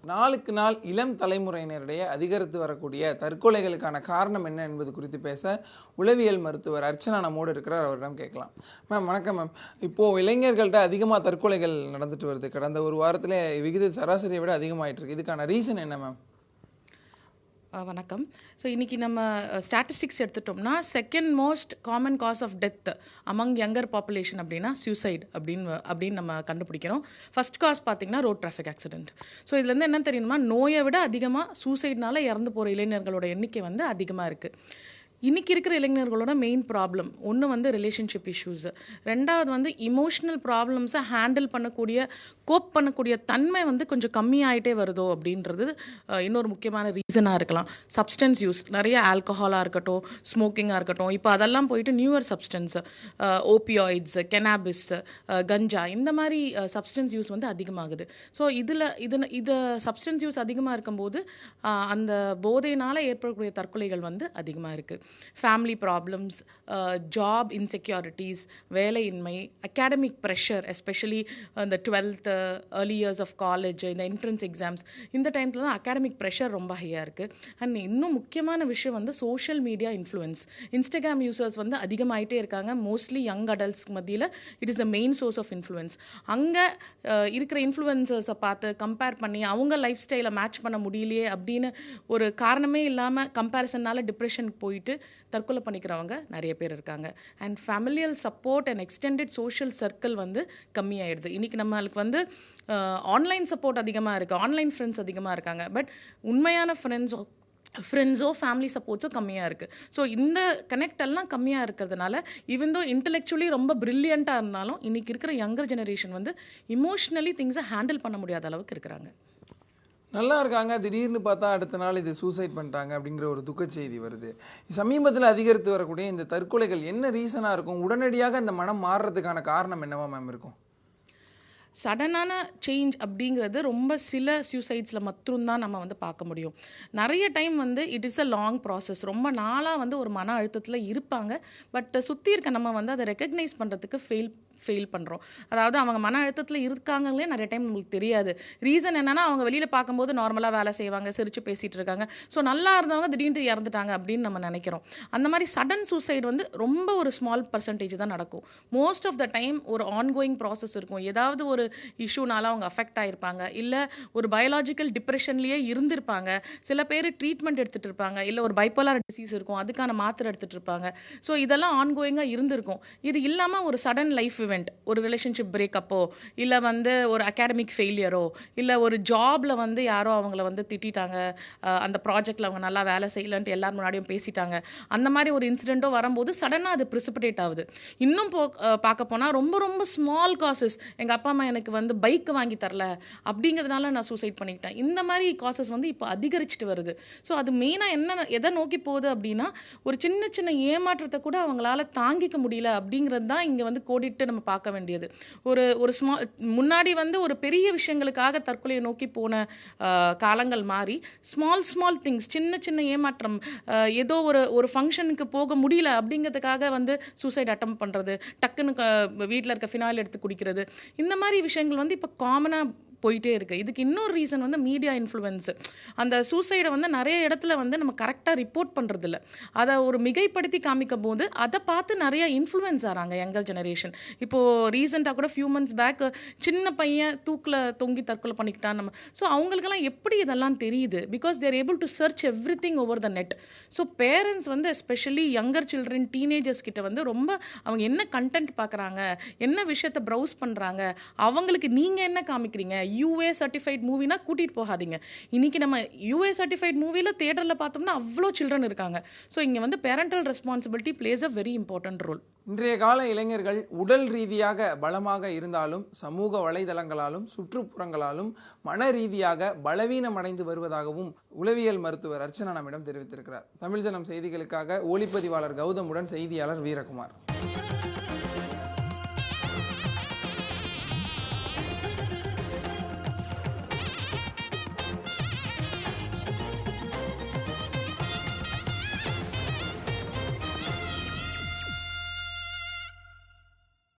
நாளுக்கு நாள் இளம் தலைமுறையினரிடையே அதிகரித்து வரக்கூடிய தற்கொலைகளுக்கான காரணம் என்ன என்பது குறித்து பேச உளவியல் மருத்துவர் அர்ச்சனா நம்மோடு இருக்கிறார். அவரிடம் கேட்கலாம். மேம் வணக்கம். மேம், இப்போது இளைஞர்கள்ட்ட அதிகமாக தற்கொலைகள் நடந்துட்டு வருது. கடந்த ஒரு வாரத்தில் விகித சராசரியை விட அதிகமாகிட்டு இருக்கு. இதுக்கான ரீசன் என்ன மேம்? வணக்கம். ஸோ இன்றைக்கி நம்ம ஸ்டாட்டிஸ்டிக்ஸ் எடுத்துட்டோம்னா second most common cause of death among younger population அப்படின்னா சூசைட் அப்படின்னு நம்ம கண்டுபிடிக்கிறோம். ஃபர்ஸ்ட் காஸ் பார்த்திங்கன்னா ரோட் டிராஃபிக் ஆக்சிடென்ட். ஸோ இதுலேருந்து என்ன தெரியுமா, நோயை விட அதிகமாக சூசைட்னால இறந்து போகிற இளைஞர்களோட எண்ணிக்கை வந்து அதிகமாக இருக்குது. இன்றைக்கி இருக்கிற இளைஞர்களோட மெயின் ப்ராப்ளம் ஒன்று வந்து ரிலேஷன்ஷிப் இஷ்யூஸு, ரெண்டாவது வந்து இமோஷ்னல் ப்ராப்ளம்ஸை ஹேண்டில் பண்ணக்கூடிய கோப் பண்ணக்கூடிய தன்மை வந்து கொஞ்சம் கம்மியாகிட்டே வருதோ அப்படின்றது இன்னொரு முக்கியமான ரீசனாக இருக்கலாம். சப்ஸ்டன்ஸ் யூஸ், நிறைய ஆல்கஹாலாக இருக்கட்டும், ஸ்மோக்கிங்காக இருக்கட்டும், இப்போ அதெல்லாம் போயிட்டு நியூவர் சப்ஸ்டன்ஸு, ஓபியாய்ட்ஸ், கெனாபிஸ், கஞ்சா, இந்த மாதிரி சப்ஸ்டன்ஸ் யூஸ் வந்து அதிகமாகுது. ஸோ இது சப்ஸ்டன்ஸ் யூஸ் அதிகமாக இருக்கும்போது அந்த போதையினால் ஏற்படக்கூடிய தற்கொலைகள் வந்து அதிகமாக இருக்குது. ஃபேமிலி ப்ராப்ளம்ஸ், ஜாப் இன்செக்யூரிட்டிஸ், வேலையின்மை, அகாடமிக் ப்ரெஷர், எஸ்பெஷலி இந்த 12th early years of college, இந்த என்ட்ரன்ஸ் எக்ஸாம்ஸ், இந்த டைமில் தான் அகாடமிக் ப்ரெஷர் ரொம்ப ஹையாக இருக்குது. அண்ட் இன்னும் முக்கியமான விஷயம் வந்து social media influence. Instagram users வந்து அதிகமாகிட்டே இருக்காங்க. மோஸ்ட்லி யங் அடல்ட்ஸ்க்கு மத்தியில் it is the main source of influence. அங்கே இருக்கிற இன்ஃப்ளூயன்சர்ஸை பார்த்து கம்பேர் பண்ணி அவங்க லைஃப் ஸ்டைலை மேட்ச் பண்ண முடியலையே அப்படின்னு ஒரு காரணமே இல்லாமல் கம்பேரிசனால் டிப்ரெஷனுக்கு போயிட்டு தற்கொலை பண்ணிக்கிறவங்க நிறைய பேர் இருக்காங்க. And familial support and extended social circle வந்து கம்மியாயிடுது. இன்றைக்கி நம்மளுக்கு வந்து ஆன்லைன் சப்போர்ட் அதிகமாக இருக்குது, ஆன்லைன் ஃப்ரெண்ட்ஸ் அதிகமாக இருக்காங்க, பட் உண்மையான ஃப்ரெண்ட்ஸோ ஃபேமிலி சப்போர்ட்ஸோ கம்மியாக இருக்குது. ஸோ இந்த கனெக்ட் எல்லாம் கம்மியாக இருக்கிறதுனால ஈவன் தோ இன்டெலெக்சுவலி ரொம்ப ப்ரில்லியண்ட்டாக இருந்தாலும் இன்றைக்கி இருக்கிற யங்கர் ஜெனரேஷன் வந்து இமோஷ்னலி திங்ஸை ஹேண்டில் பண்ண முடியாத அளவுக்கு இருக்கிறாங்க. நல்லா இருக்காங்க, திடீர்னு பார்த்தா அடுத்த நாள் இது சூசைட் பண்ணிட்டாங்க அப்படிங்கிற ஒரு துக்க செய்தி வருது. சமீபத்தில் அதிகரித்து வரக்கூடிய இந்த தற்கொலைகள் என்ன ரீசனாக இருக்கும்? உடனடியாக இந்த மனம் மாறுறதுக்கான காரணம் என்னவா மேம் இருக்கும்? சடனான சேஞ்ச் அப்படிங்கிறது ரொம்ப சில சூசைட்ஸில் மட்டும்தான் நம்ம வந்து பார்க்க முடியும். நிறைய டைம் வந்து it is a long process. ரொம்ப நாளாக வந்து ஒரு மன அழுத்தத்தில் இருப்பாங்க, பட் சுற்றி இருக்க நம்ம வந்து அதை ரெக்கக்னைஸ் பண்ணுறதுக்கு ஃபெயில் பண்ணுறோம். அதாவது அவங்க மன அழுத்தத்தில் இருக்காங்களே நிறைய டைம் நம்மளுக்கு தெரியாது. ரீசன் என்னென்னா, அவங்க வெளியில் பார்க்கும்போது நார்மலாக வேலை செய்வாங்க, சிரித்து பேசிகிட்டு இருக்காங்க, ஸோ நல்லா இருந்தவங்க திடீர்னு இறந்துட்டாங்க அப்படின்னு நம்ம நினைக்கிறோம். அந்த மாதிரி சடன் சூசைட் வந்து ரொம்ப ஒரு ஸ்மால் பர்சன்டேஜ் தான் நடக்கும். மோஸ்ட் ஆஃப் த டைம் ஒரு ஆன்கோயிங் ப்ராசஸ் இருக்கும். ஏதாவது ஒரு இஷ்யூனால அவங்க அஃபெக்ட் ஆகிருப்பாங்க, இல்லை ஒரு பயாலஜிக்கல் டிப்ரெஷன்லேயே இருந்திருப்பாங்க, சில பேர் ட்ரீட்மெண்ட் எடுத்துகிட்டு இருப்பாங்க, இல்லை ஒரு பைப்போலார் டிசீஸ் இருக்கும், அதுக்கான மாத்திரை எடுத்துகிட்டு இருப்பாங்க. ஸோ இதெல்லாம் ஆன்கோயிங்காக இருந்திருக்கும். இது இல்லாமல் ஒரு சடன் லைஃப் இவெண்ட், ஒரு ரிலேஷன்ஷிப் பிரேக்கப்போ, இல்லை வந்து ஒரு அகாடமிக் ஃபெயிலியரோ, இல்லை ஒரு ஜாபில் வந்து யாரோ அவங்கள வந்து திட்டாங்க, அந்த ப்ராஜெக்டில் அவங்க நல்லா வேலை செய்யலன்ட்டு எல்லாரும் முன்னாடியும் பேசிட்டாங்க, அந்த மாதிரி ஒரு இன்சிடெண்ட்டோ வரும்போது சடனாக அது ப்ரிசிபிடேட் ஆகுது. இன்னும் பார்க்க போனால் ரொம்ப ரொம்ப ஸ்மால் காசஸ், எங்கள் அப்பா அம்மா எனக்கு வந்து பைக் வாங்கி தரல அப்படிங்கிறதுனால நான் சூசைட் பண்ணிக்கிட்டேன், இந்த மாதிரி காசஸ் வந்து இப்போ அதிகரிச்சுட்டு வருது. ஸோ அது மெயினாக எதை நோக்கி போகுது அப்படின்னா, ஒரு சின்ன சின்ன ஏமாற்றத்தை கூட அவங்களால தாங்கிக்க முடியல அப்படிங்கிறது தான் இங்கே வந்து கோடிட்டு நம்ம பார்க்க வேண்டியது. ஒரு முன்னாடி வந்து ஒரு பெரிய விஷயங்களுக்காக தற்கொலையை நோக்கி போன காலங்கள் மாறி ஸ்மால் திங்ஸ், சின்ன சின்ன ஏமாற்றம், ஏதோ ஒரு ஃபங்க்ஷனுக்கு போக முடியல அப்படிங்கிறதுக்காக வந்து சூசைட் அட்டெம்ப்ட் பண்ணுறது, டக்குன்னு வீட்டில் இருக்க ஃபினாயில் எடுத்து குடிக்கிறது, இந்த மாதிரி விஷயங்கள் வந்து இப்போ காமனாக போயிட்டே இருக்குது. இதுக்கு இன்னொரு ரீசன் வந்து மீடியா இன்ஃப்ளூயன்ஸு. அந்த சூசைடை வந்து நிறைய இடத்துல வந்து நம்ம கரெக்டாக ரிப்போர்ட் பண்ணுறதில்ல, அதை ஒரு மிகைப்படுத்தி காமிக்கும் போது அதை பார்த்து நிறைய இன்ஃப்ளூயன்ஸ் ஆகிறாங்க யங்கர் ஜெனரேஷன். இப்போது ரீசெண்டாக கூட ஃபியூ மந்த்ஸ் பேக் சின்ன பையன் தூக்கில் தொங்கி தற்கொலை பண்ணிக்கிட்டான் நம்ம. ஸோ அவங்களுக்கெல்லாம் எப்படி இதெல்லாம் தெரியுது? Because they're able to search everything over the net. So parents வந்து எஸ்பெஷலி யங்கர் சில்ட்ரன், டீனேஜர்ஸ் கிட்ட வந்து ரொம்ப அவங்க என்ன கண்டென்ட் பார்க்குறாங்க, என்ன விஷயத்தை ப்ரௌஸ் பண்ணுறாங்க, அவங்களுக்கு நீங்கள் என்ன காமிக்கிறீங்க. யூஏ சர்டிஃபைட் மூவினா கூட்டிகிட்டு போகாதீங்க. இன்றைக்கி நம்ம யூஏ சர்டிஃபைட் மூவியில் தியேட்டரில் பார்த்தோம்னா அவ்வளோ சில்ட்ரன் இருக்காங்க. ஸோ இங்கே வந்து parental responsibility plays a very important role. இன்றைய கால இளைஞர்கள் உடல் ரீதியாக பலமாக இருந்தாலும் சமூக வலைதளங்களாலும் சுற்றுப்புறங்களாலும் மன ரீதியாக பலவீனமடைந்து வருவதாகவும் உளவியல் மருத்துவர் அர்ச்சனா நம்மிடம் தெரிவித்திருக்கிறார். தமிழ் ஜனம் செய்திகளுக்காக ஒளிப்பதிவாளர் கௌதமுடன் செய்தியாளர் வீரகுமார்.